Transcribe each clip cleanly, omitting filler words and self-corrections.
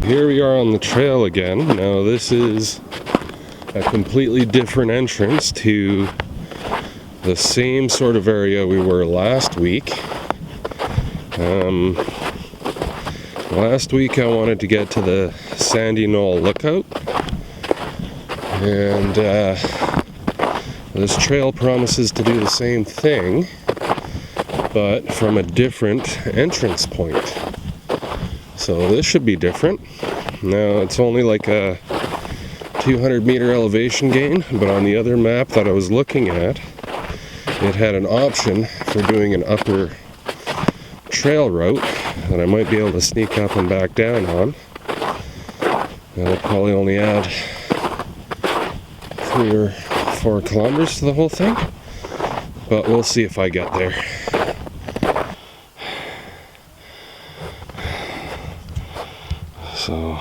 here we are on the trail again. Now this is a completely different entrance to the same sort of area we were last week. Last week I wanted to get to the Sandy Knoll lookout, and this trail promises to do the same thing, but from a different entrance point. So this should be different. Now it's only like a 200 meter elevation gain, but on the other map that I was looking at, it had an option for doing an upper trail route that I might be able to sneak up and back down on. That'll probably only add 3 or 4 kilometers to the whole thing, but we'll see if I get there. So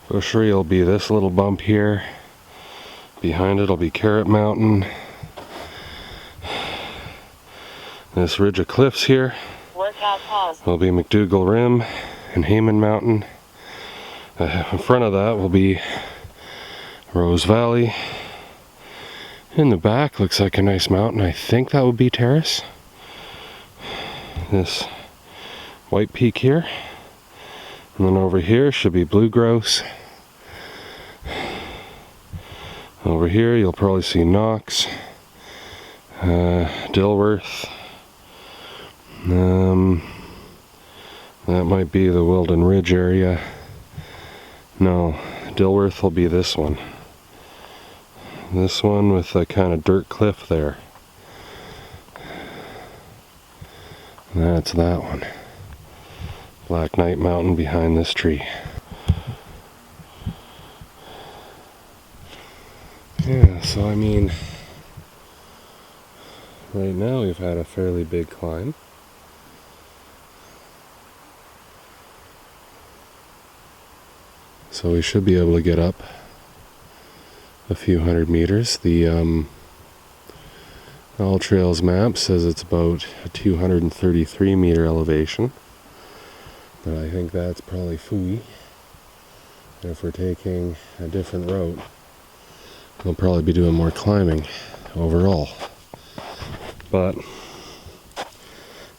Bushery will be this little bump here. Behind it will be Carrot Mountain. This ridge of cliffs here will be McDougall Rim and Hayman Mountain. In front of that will be Rose Valley. In the back looks like a nice mountain. I think that would be Terrace. This white peak here. And then over here should be Blue Grouse. Over here you'll probably see Knox, Dilworth. That might be the Wilden Ridge area. No, Dilworth will be this one. This one with a kind of dirt cliff there. That's that one. Black Knight Mountain behind this tree. Yeah, so I mean, right now we've had a fairly big climb. So we should be able to get up a few hundred meters. The All Trails map says it's about a 233 meter elevation, but I think that's probably phooey. If we're taking a different route, we'll probably be doing more climbing overall. But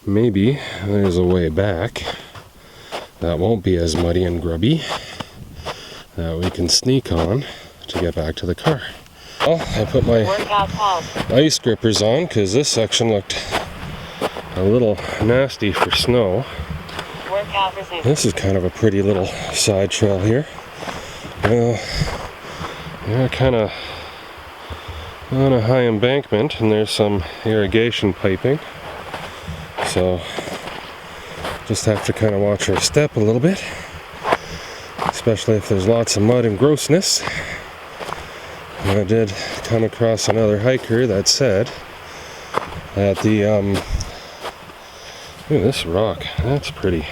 maybe there's a way back that won't be as muddy and grubby that we can sneak on to get back to the car. Well, I put my ice grippers on because this section looked a little nasty for snow. This is kind of a pretty little side trail here. Yeah, kind of on a high embankment, and there's some irrigation piping. So just have to kind of watch our step a little bit, especially if there's lots of mud and grossness. And I did come across another hiker that said that the ooh, this rock, that's pretty.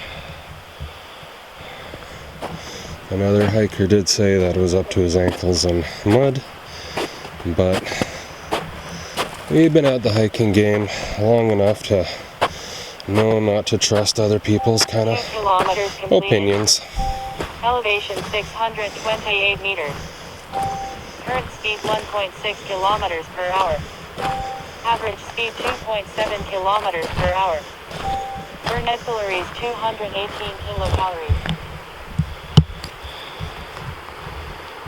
Another hiker did say that it was up to his ankles in mud, but we've been at the hiking game long enough to know not to trust other people's kind of opinions. Elevation 628 meters. Current speed 1.6 kilometers per hour. Average speed 2.7 kilometers per hour. Burn net calories 218 kilocalories.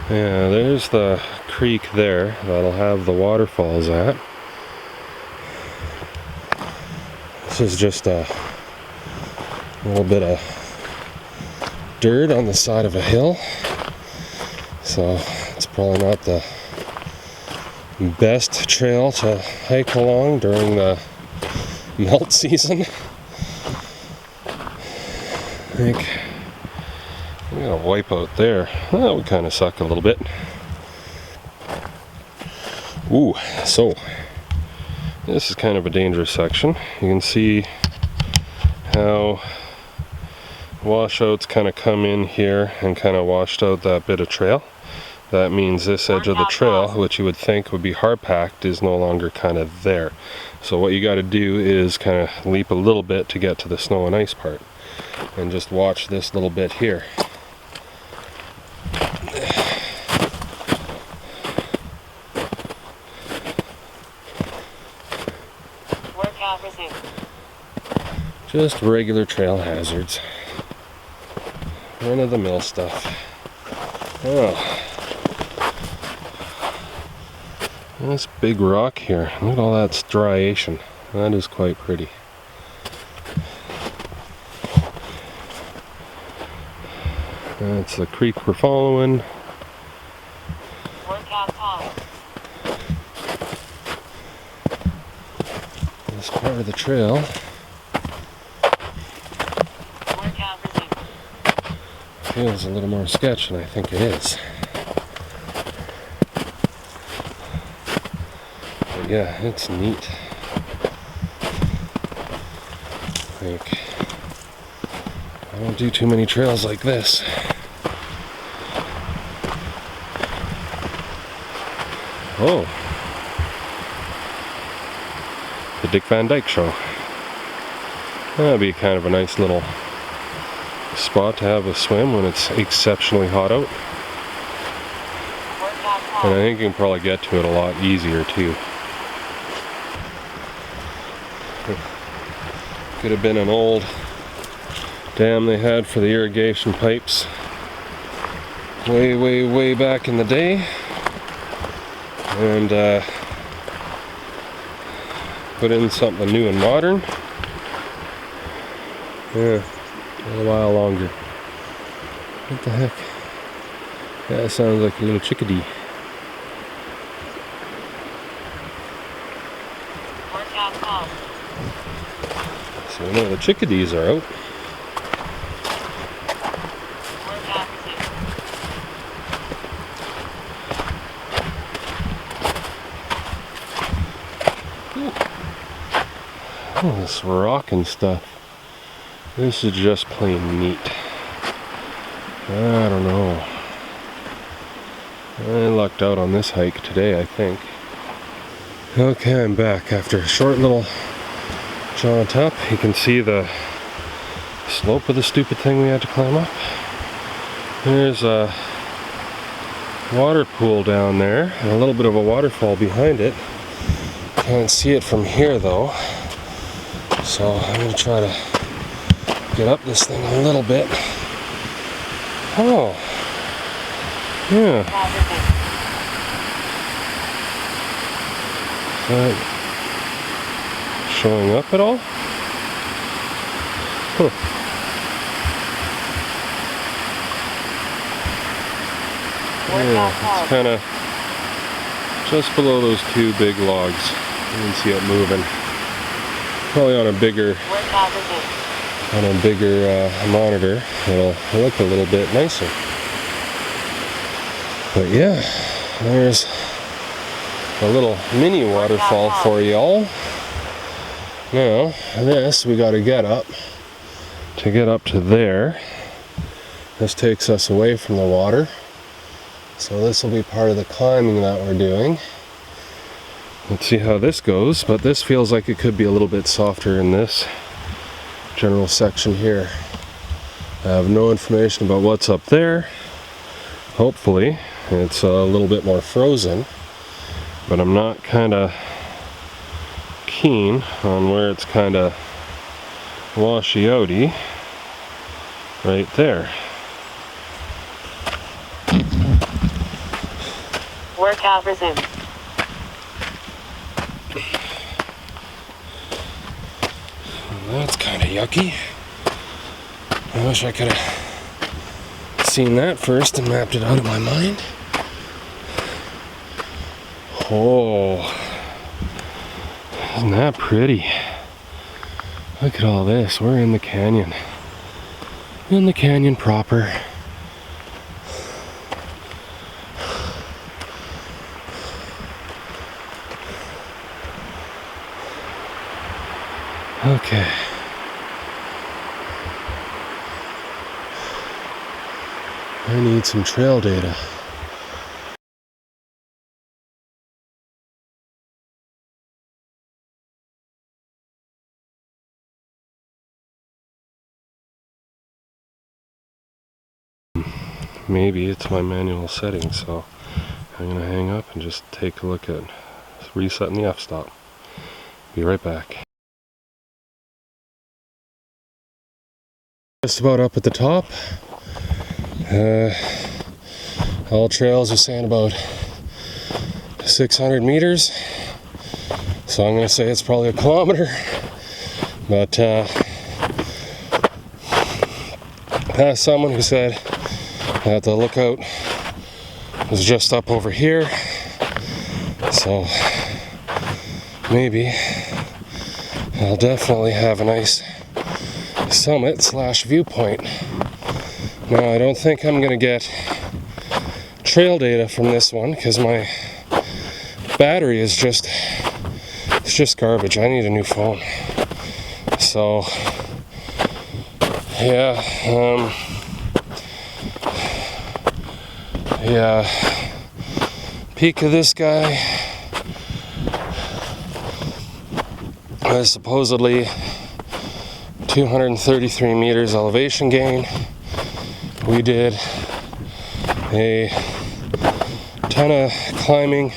Yeah, there's the creek there that'll have the waterfalls at. This is just a little bit of dirt on the side of a hill, so it's probably not the best trail to hike along during the melt season. I think we got a wipeout there. That would kind of suck a little bit. Ooh, so this is kind of a dangerous section. You can see how washouts kind of come in here and kind of washed out that bit of trail. That means this edge of the trail, which you would think would be hard packed, is no longer kind of there. So what you got to do is kind of leap a little bit to get to the snow and ice part, and just watch this little bit here. Just regular trail hazards. Run-of-the-mill stuff. Oh. This big rock here. Look at all that striation. That is quite pretty. That's the creek we're following. Workout time. This part of the trail Workout resumed. feels a little more sketch than I think it is. But yeah, it's neat. Like, I don't do too many trails like this. Oh, the Dick Van Dyke Show. That'd be kind of a nice little spot to have a swim when it's exceptionally hot out. Workout And I time. think you can probably get to it a lot easier too. Could have been an old dam they had for the irrigation pipes way back in the day. And put in something new and modern. Yeah, a little while longer. What the heck? That sounds like a little chickadee. Workout time. So we know the chickadees are out. Workout resumed. Oh, this rock and stuff. This is just plain neat. I don't know. I lucked out on this hike today, I think. Okay, I'm back after a short little jaunt up. You can see the slope of the stupid thing we had to climb up. There's a water pool down there and a little bit of a waterfall behind it. Can't see it from here though. So I'm going to try to get up this thing a little bit. Oh, yeah. Workout resumed. Is that showing up at all? Huh. Yeah, Workout it's time. kind of just below those two big logs. You can see it moving. Probably on a bigger Workout resumed. monitor, it'll look a little bit nicer. But yeah, there's a little mini waterfall for y'all. Now, this we got to get up. To get up to there, this takes us away from the water. So this will be part of the climbing that we're doing. Let's see how this goes, but this feels like it could be a little bit softer in this general section here. I have no information about what's up there. Hopefully it's a little bit more frozen, but I'm not kind of keen on where it's kind of washy-outy right there. Workout resumed. That's kind of yucky. I wish I could have seen that first and mapped it out of my mind. Oh, isn't that pretty? Look at all this. We're in the canyon. In the canyon proper. Okay. I need some trail data. Maybe it's my manual setting, so I'm gonna hang up and just take a look at resetting the f-stop. Be right back. Just about up at the top. All trails are saying about 600 meters. So I'm going to say it's probably a kilometer. But past someone who said that the lookout was just up over here. So maybe I'll definitely have a nice summit / viewpoint. Now I don't think I'm gonna get trail data from this one because my battery is just garbage. I need a new phone. So yeah, peak of this guy was supposedly 233 meters elevation gain. We did a ton of climbing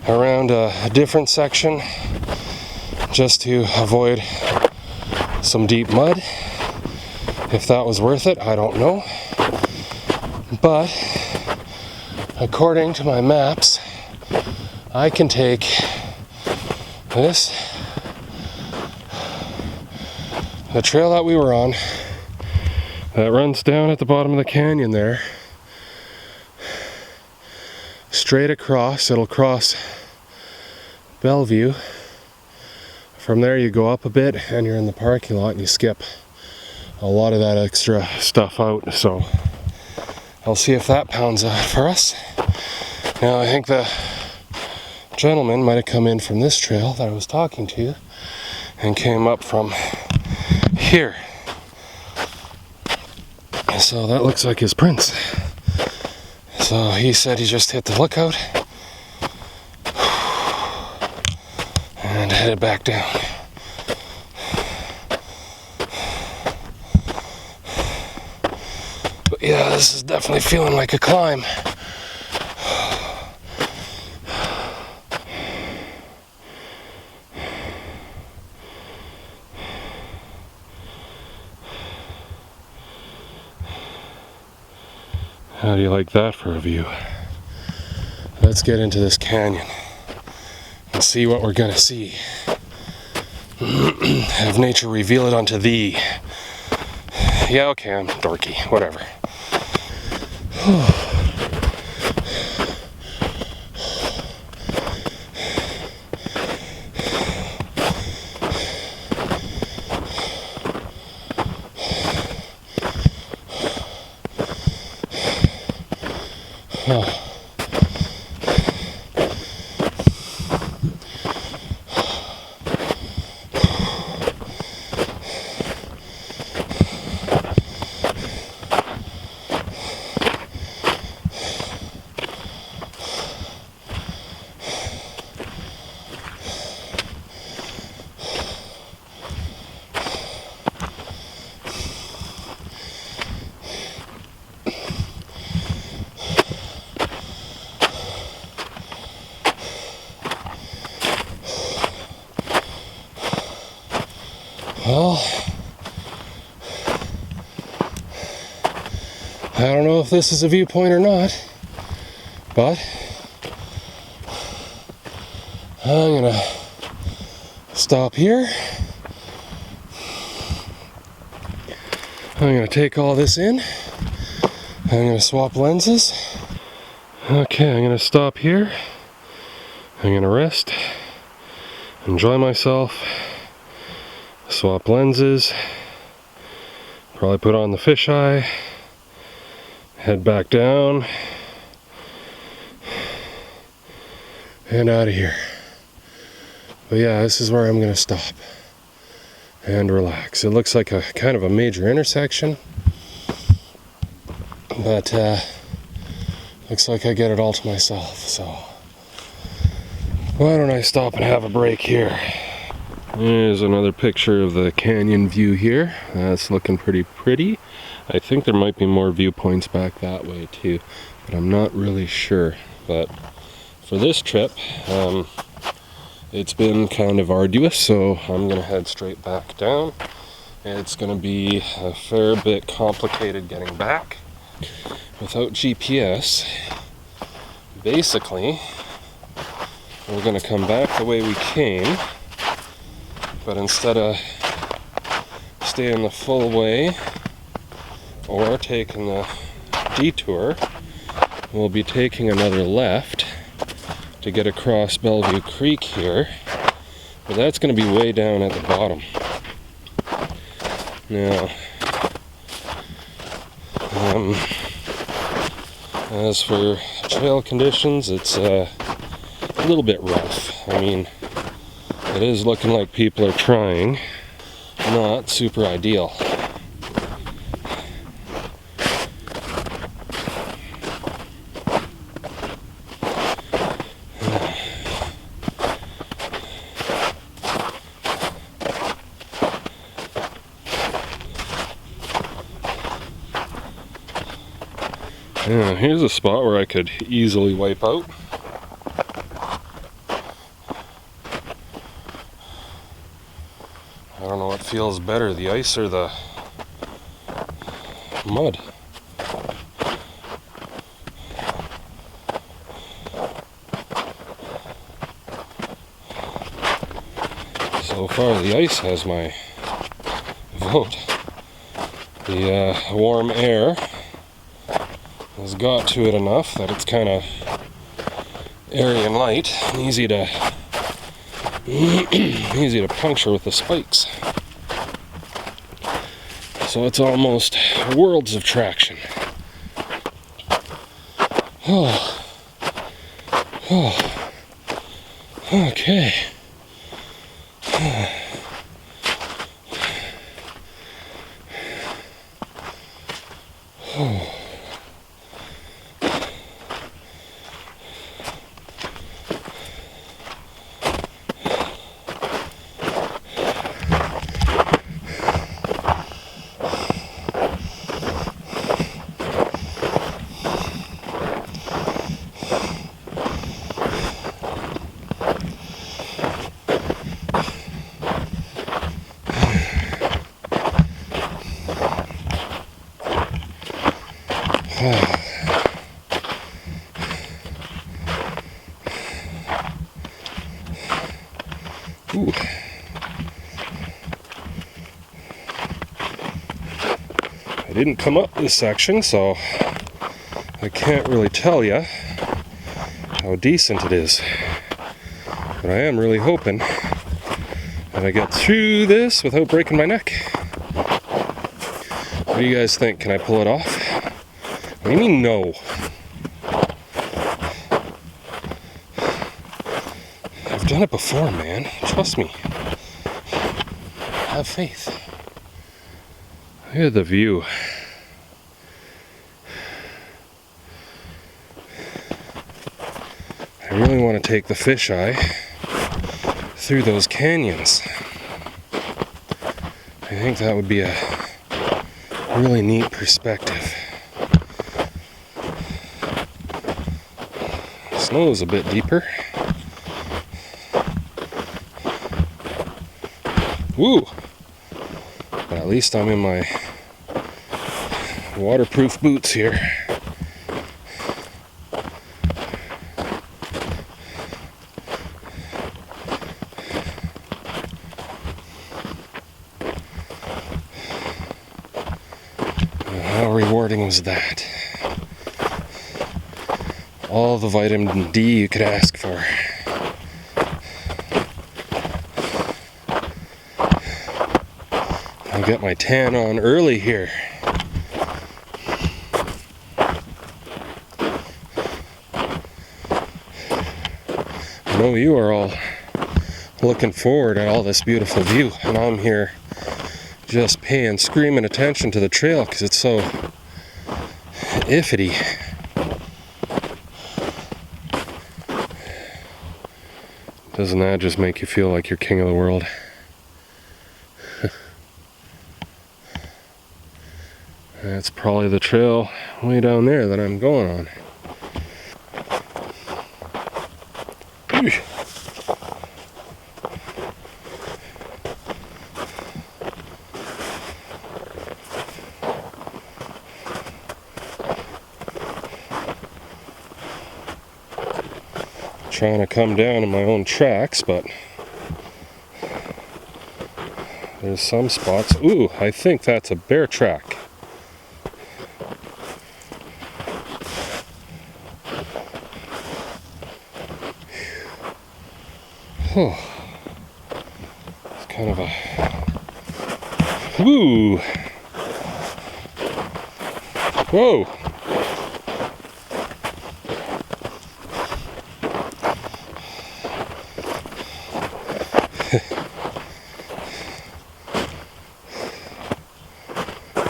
around a different section just to avoid some deep mud. If that was worth it, I don't know. But according to my maps, I can take this, the trail that we were on, that runs down at the bottom of the canyon there, straight across. It'll cross Bellevue. From there you go up a bit and you're in the parking lot and you skip a lot of that extra stuff out. So I'll see if that pounds out for us. Now I think the gentleman might have come in from this trail that I was talking to and came up from here. So that looks like his prints. So he said he just hit the lookout and headed back down. But yeah, this is definitely feeling like a climb. How do you like that for a view? Let's get into this canyon and see what we're gonna see. Have nature reveal it unto thee. Yeah, okay, I'm dorky, whatever. Well, I don't know if this is a viewpoint or not, but I'm gonna stop here. I'm gonna take all this in. I'm gonna swap lenses. Okay, I'm gonna stop here. I'm gonna rest, enjoy myself. Swap lenses, probably put on the fisheye, head back down, and out of here. But yeah, this is where I'm gonna stop and relax. It looks like a kind of a major intersection, but looks like I get it all to myself. So why don't I stop and have a break here? There's another picture of the canyon view here. That's looking pretty. I think there might be more viewpoints back that way too, but I'm not really sure. But for this trip, it's been kind of arduous, so I'm gonna head straight back down It's going to be a fair bit complicated getting back without GPS. Basically, we're going to come back the way we came, but instead of staying the full way or taking the detour, we'll be taking another left to get across Bellevue Creek here, but that's going to be way down at the bottom. Now, as for trail conditions, it's a little bit rough. I mean, it is looking like people are trying. Not super ideal. Yeah, here's a spot where I could easily wipe out. I don't know what feels better, the ice or the mud. So far the ice has my vote. The warm air has got to it enough that it's kind of airy and light and easy to puncture with the spikes. So it's almost worlds of traction. Oh. Okay. Ooh. I didn't come up this section, so I can't really tell you how decent it is. But I am really hoping that I get through this without breaking my neck. What do you guys think? Can I pull it off? What do you mean no? I've done it before, man. Trust me. Have faith. Look at the view. I really want to take the fisheye through those canyons. I think that would be a really neat perspective. Snow is a bit deeper. Woo! But at least I'm in my waterproof boots here. How rewarding was that? All the vitamin D you could ask for. I'll get my tan on early here. I know you are all looking forward to all this beautiful view, and I'm here just paying screaming attention to the trail because it's so iffy. Doesn't that just make you feel like you're king of the world? That's probably the trail way down there that I'm going on. trying to come down in my own tracks, but there's some spots. Ooh, I think that's a bear track. Oh, it's kind of a woo. Whoa.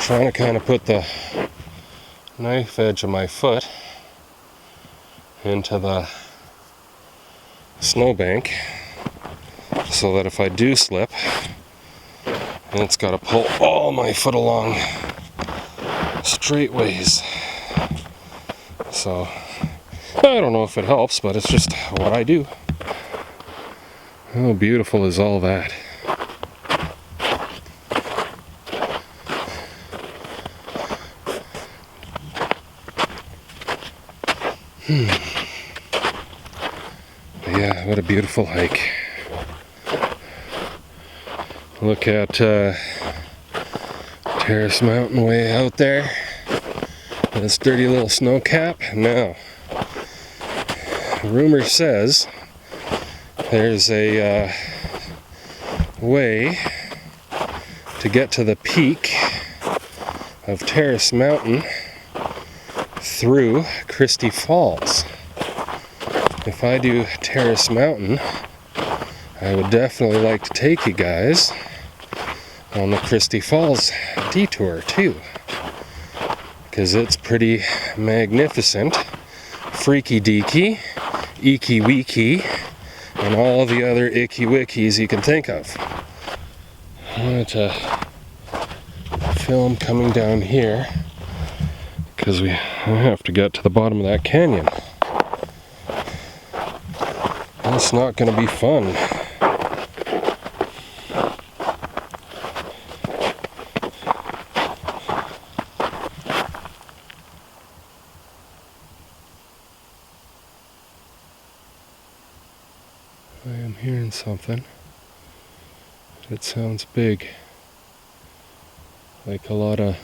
Trying to kind of put the knife edge of my foot into the snowbank so that if I do slip, it's got to pull all my foot along straight ways. So I don't know if it helps, but it's just what I do. How beautiful is all that? But yeah, what a beautiful hike. Look at Terrace Mountain way out there. This dirty little snow cap. Now, rumor says there's a way to get to the peak of Terrace Mountain through Christie Falls. If I do Terrace Mountain, I would definitely like to take you guys on the Christie Falls detour too, because it's pretty magnificent, freaky deaky, eeky weeky, and all the other icky wickies you can think of. I wanted to film coming down here because I have to get to the bottom of that canyon. That's not going to be fun. I am hearing something. It sounds big. Like a lot of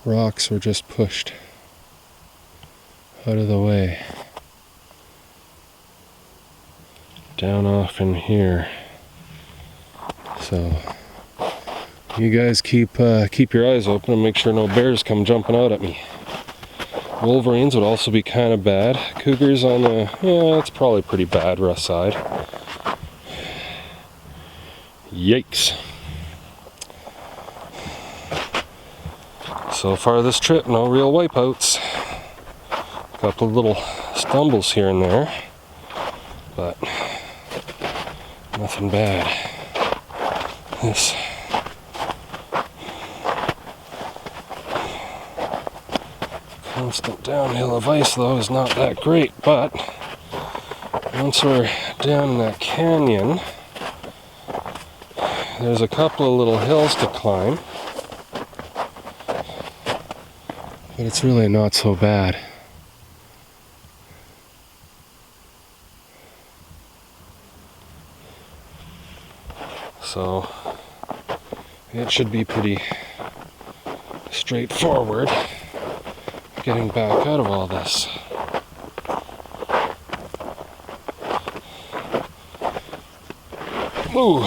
rocks were just pushed out of the way. Down off in here. So you guys keep your eyes open and make sure no bears come jumping out at me. Wolverines would also be kind of bad. Cougars on the, yeah, it's probably pretty bad, rough side. Yikes. So far this trip, no real wipeouts. A couple of little stumbles here and there, but nothing bad. This constant downhill of ice though is not that great, but once we're down in that canyon, there's a couple of little hills to climb, but it's really not so bad. So it should be pretty straightforward getting back out of all this. Ooh.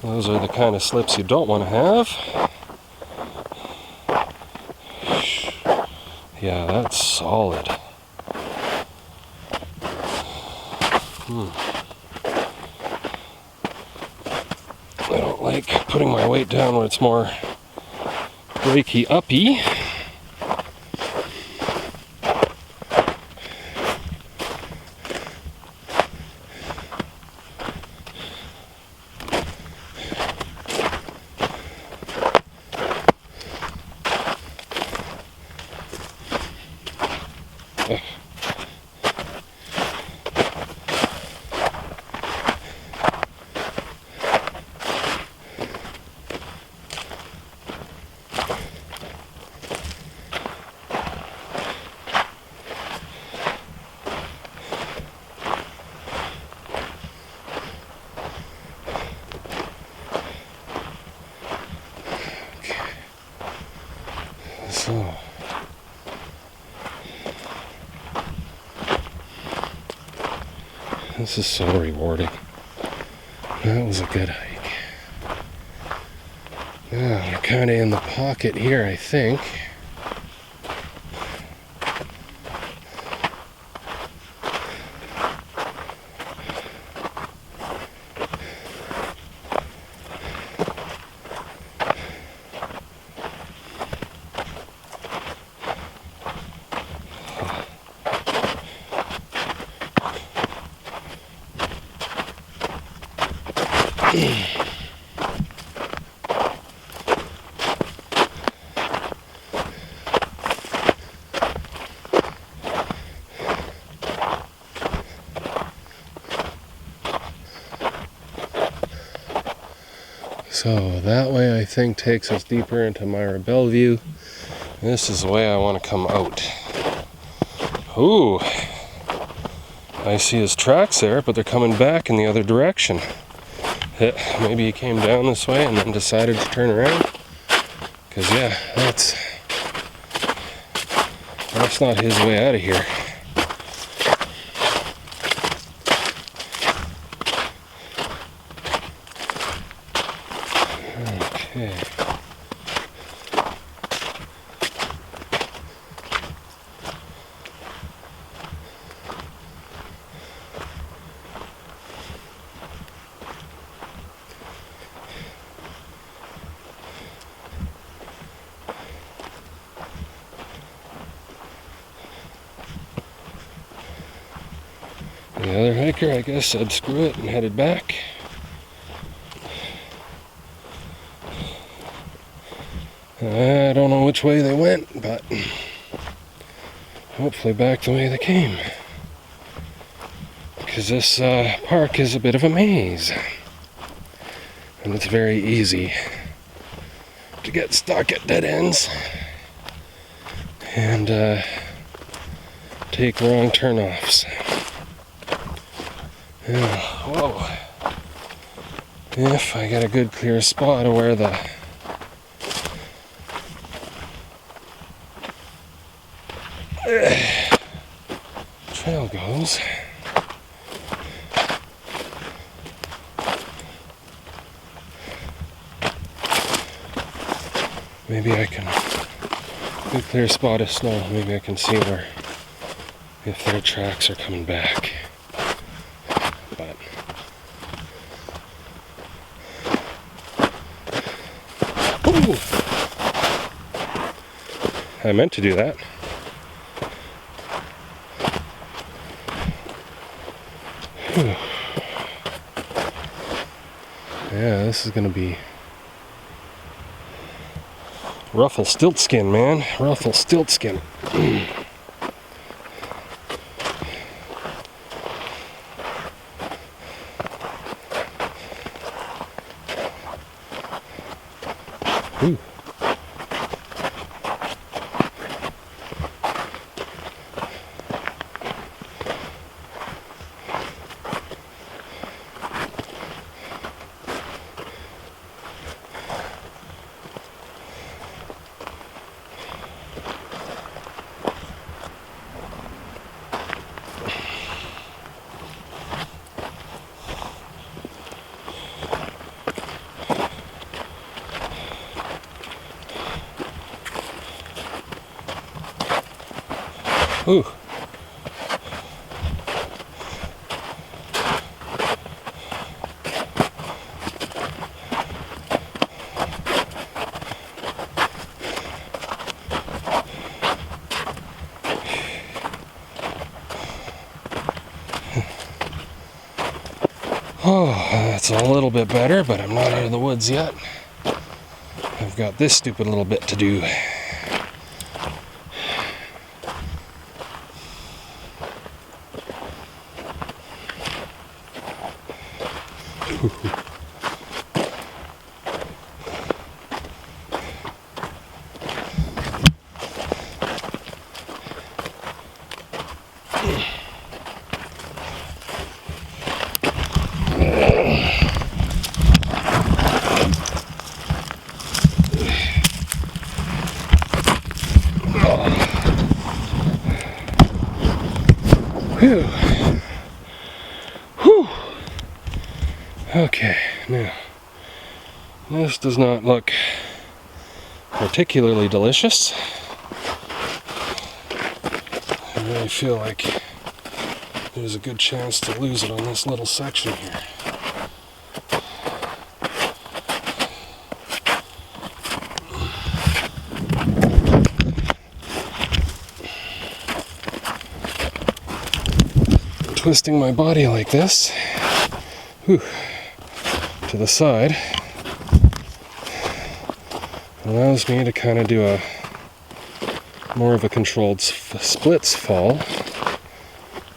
Those are the kind of slips you don't want to have. Yeah, that's solid. I don't like putting my weight down when it's more breaky uppy. This is so rewarding. That was a good hike. Now we're kind of in the pocket here, I think. So that way I think takes us deeper into Myra Bellevue. This is the way I want to come out. Ooh, I see his tracks there, but they're coming back in the other direction. Maybe he came down this way and then decided to turn around. Because yeah, that's not his way out of here. Okay. The other hiker, I guess, said screw it and headed back. I don't know which way they went, but hopefully back the way they came. Because this park is a bit of a maze. And it's very easy to get stuck at dead ends and take wrong turnoffs. Yeah, whoa. If I get a good clear spot of where the trail goes. Maybe I can, good clear spot of snow, maybe I can see where, if their tracks are coming back. But ooh, I meant to do that. Whew. Yeah, this is gonna be rough and stilt skin, man. Rough and stilt skin. Ooh. Ooh. Oh, that's a little bit better, but I'm not out of the woods yet. I've got this stupid little bit to do. Whew. Okay, now, this does not look particularly delicious. I really feel like there's a good chance to lose it on this little section here. Twisting my body like this, whew, to the side, allows me to kind of do a more of a controlled splits fall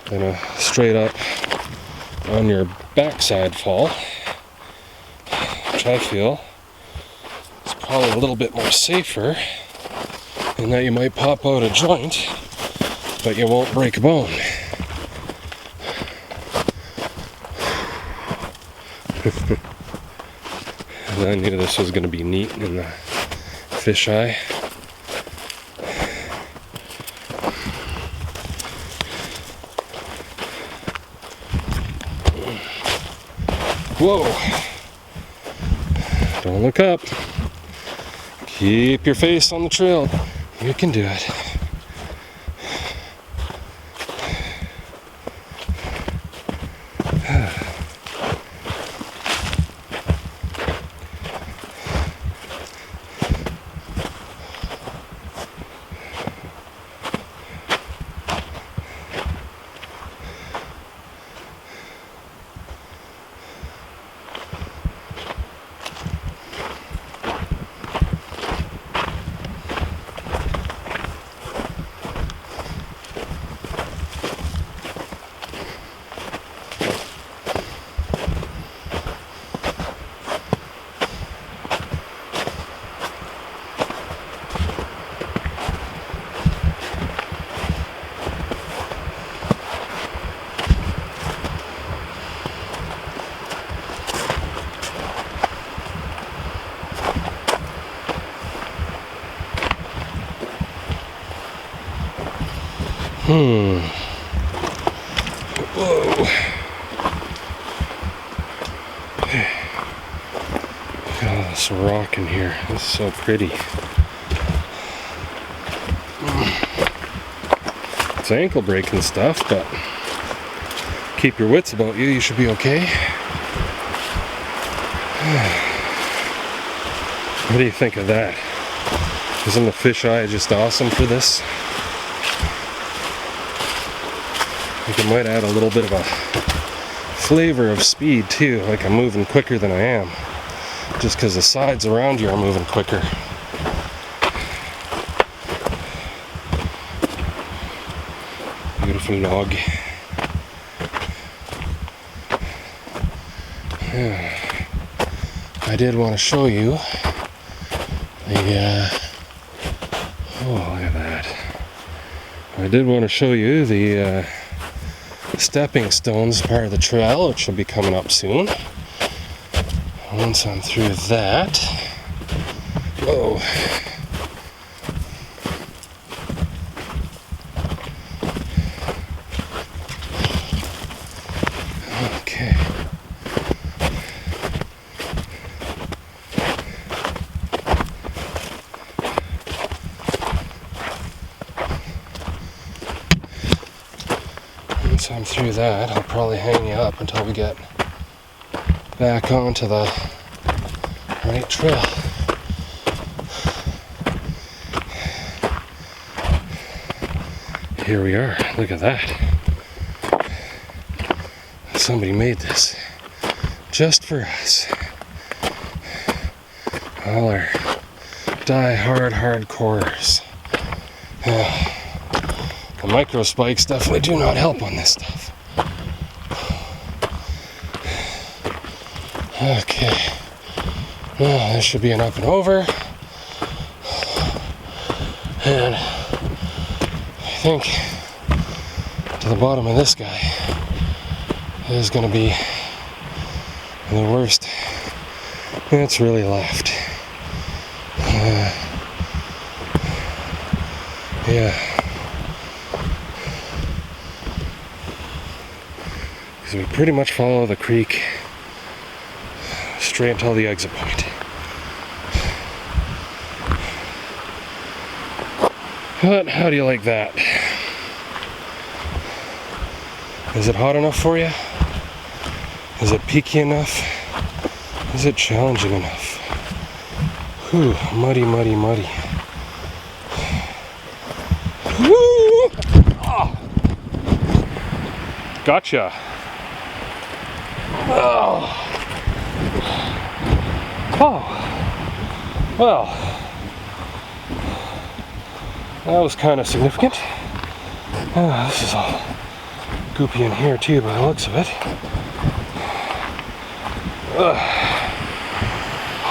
than a straight up on your backside fall, which I feel is probably a little bit more safer in that you might pop out a joint, but you won't break a bone. And I knew this was going to be neat in the fisheye. Whoa! Don't look up. Keep your face on the trail. You can do it. Whoa. Look at all this rock in here. This is so pretty. It's ankle breaking stuff, but keep your wits about you. You should be okay. What do you think of that? Isn't the fisheye just awesome for this? I think it might add a little bit of a flavor of speed too, like I'm moving quicker than I am, just because the sides around you are moving quicker. Beautiful log. Yeah. I did want to show you the oh, look at that. I did want to show you the stepping stones part of the trail, which will be coming up soon. Once I'm through that, whoa. Okay. Once I'm through that, I'll probably hang you up until we get back onto the right trail. Here we are. Look at that. Somebody made this just for us. All our die-hard hardcores. The micro spikes definitely do not help on this stuff. Okay. Well, this should be an up and over. And I think to the bottom of this guy is going to be the worst that's really left. Yeah. Because we pretty much follow the creek straight until the exit point. But how do you like that? Is it hot enough for you? Is it peaky enough? Is it challenging enough? Whew, muddy, muddy, muddy. Woo! Oh. Gotcha. Oh. Oh. Well, that was kind of significant. This is all goopy in here too by the looks of it.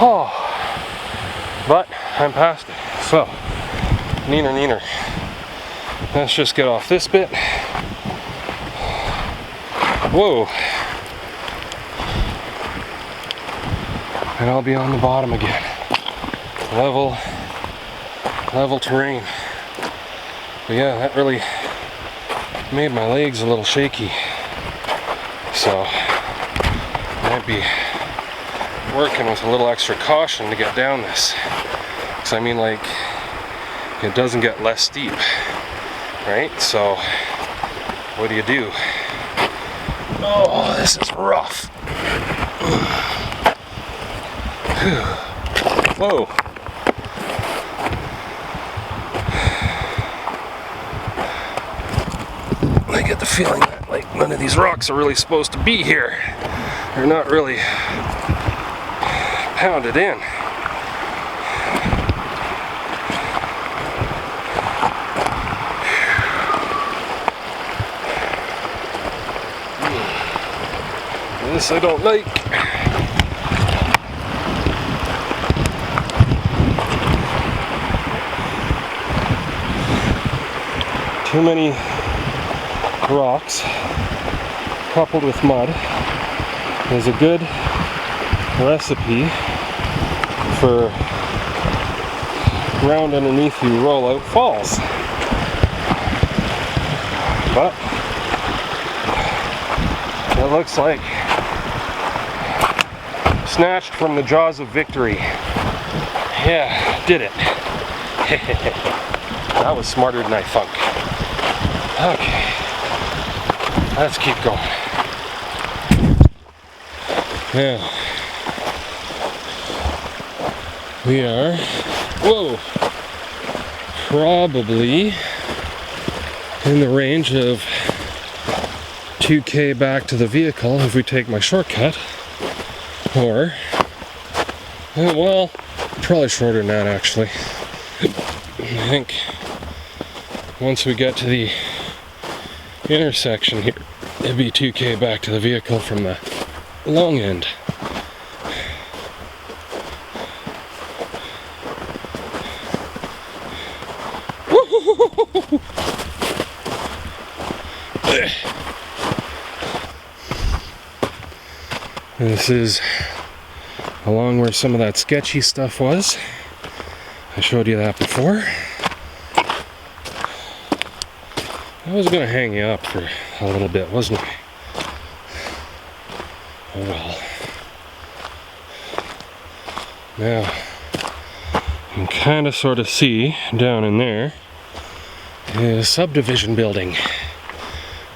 Oh. But I'm past it. So, neener. Let's just get off this bit. Whoa. And I'll be on the bottom again. Level terrain. But yeah, that really made my legs a little shaky. So, might be working with a little extra caution to get down this. Because I mean, like, it doesn't get less steep, right? So, what do you do? Oh, this is rough. Whoa. I get the feeling that, like, none of these rocks are really supposed to be here. They're not really pounded in. This I don't like. Too many rocks coupled with mud is a good recipe for ground underneath you roll out falls. But it looks like snatched from the jaws of victory. Yeah, did it. That was smarter than I thunk. Okay, let's keep going. Now, we are, probably in the range of 2K back to the vehicle if we take my shortcut, or, well, probably shorter than that actually. I think once we get to the intersection here, it'd be 2K back to the vehicle from the long end. This is along where some of that sketchy stuff was. I showed you that before. I was going to hang you up for a little bit, wasn't I? Oh well. Now, you can kind of sort of see down in there is subdivision building.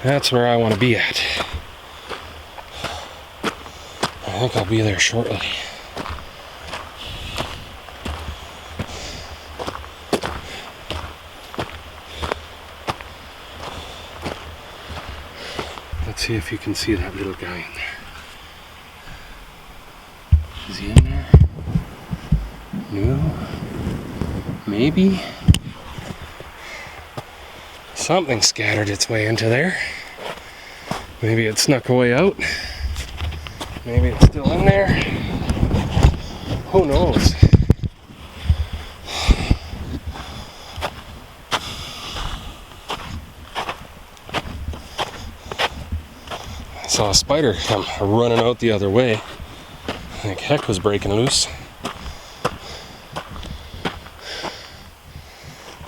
That's where I want to be at. I think I'll be there shortly. Let's see if you can see that little guy in there. Is he in there? No? Maybe? Something scattered its way into there. Maybe it snuck away out. Maybe it's still in there. Who knows? I saw a spider come running out the other way. I think heck was breaking loose.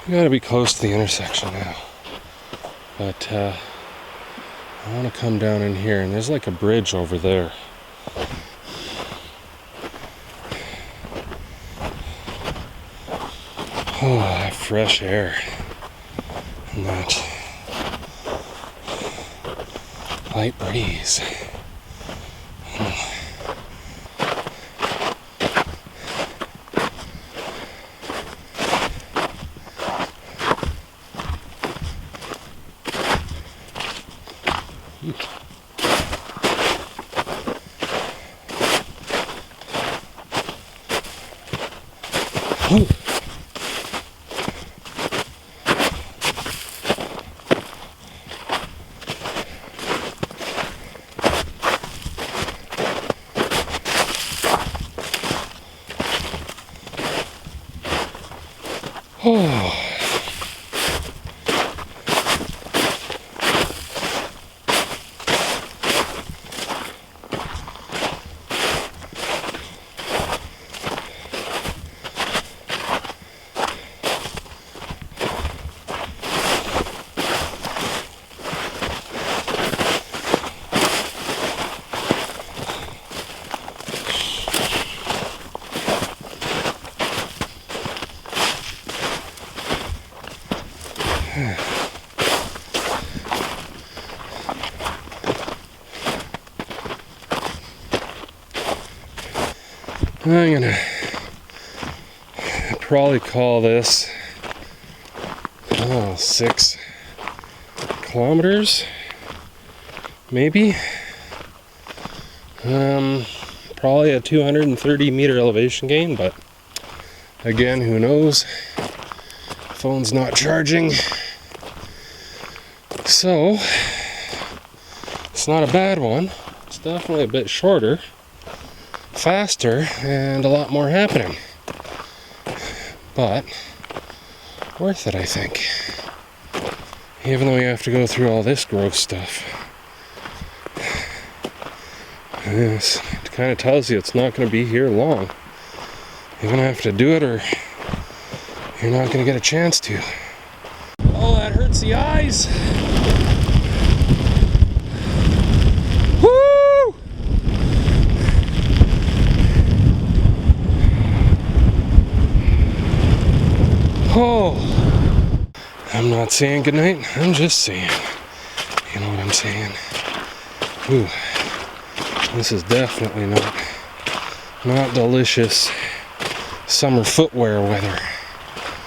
We gotta be close to the intersection now. But I want to come down in here, and there's like a bridge over there. Oh, that fresh air. And that light breeze. Ooh. Oh. I'm gonna probably call this 6 kilometers, maybe. Probably a 230 meter elevation gain, but again, who knows? Phone's not charging, so it's not a bad one. It's definitely a bit shorter, faster, and a lot more happening, but worth it, I think, even though you have to go through all this gross stuff. Yes, it kind of tells you it's not going to be here long. You're going to have to do it, or you're not going to get a chance to. Oh, that hurts the eyes. Woo! Oh, I'm not saying goodnight, I'm just saying, you know what I'm saying. Ooh, this is definitely not delicious summer footwear weather.